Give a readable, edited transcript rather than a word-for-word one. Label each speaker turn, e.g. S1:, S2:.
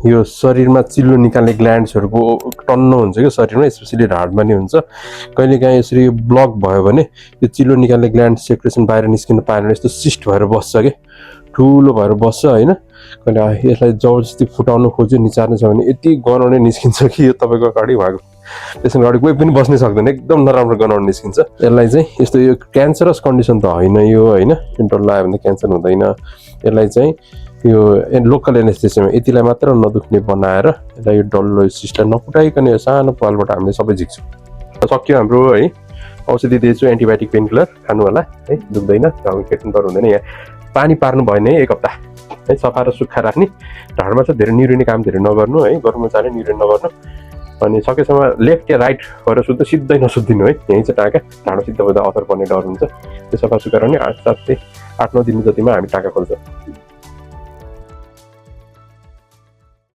S1: यो शरीरमा चिल्लो निकाल्ने ग्ल्यान्ड्सहरुको टन्न हुन्छ के शरीरमा स्पेशली ढाडमा नि हुन्छ कहिलेकाहीँ यसरी ब्लक भयो भने यो चिल्लो निकाल्ने ग्ल्यान्ड सेक्रेसन बाहिर निस्किन पाएन यस्तो सिस्ट भएर बस्छ के ठुलो भएर बस्छ हैन कहिले यसलाई जबरजस्ती फुटाउन खोज्यो निचार्नु छ भने यति गनाउने निस्किन्छ कि यो तपाईको अगाडि भएको त्यसमा अगाडि कोही पनि बस्नै सक्दैन एकदम नराम्रो गनाउने निस्किन्छ यसलाई चाहिँ यस्तो यो क्यान्सरस कन्डिसन त हैन यो हैन डर लाग्यो भने क्यान्सर हुँदैन यसलाई चाहिँ यो लोकल एनेस्थेसियामा यतिलाई मात्र नदुख्ने बनाएर यसलाई यो डल्लो सिस्टम नफुटाइकन यो सानो पालबाट हामीले सबै झिक्छौँ सक्यो हाम्रो है औषधि दिएछु एन्टिबायोटिक पेन किलर खानु होला है दुख्दैन घाउ केट्नु डर हुँदैन यहाँ पानी पार्नु भएन है एक हप्ता है सफा र सुक्खा राख्ने ढाडमा चाहिँ धेरै निहुरिने काम धेरै नगर्नु है गर्नु चाहे निहुरिने नगर्नु अनि सकेसम्म लेफ्ट या राइट भएर सुत्दा सिधै नसुत्दिनु है यही चाहिँ टाका ढाडो सिद्ध हुँदा असर पर्ने डर हुन्छ त्यो सफा सुक्खा रहने 8-9 दिन जतिमा हामी टाका खोल्छौँ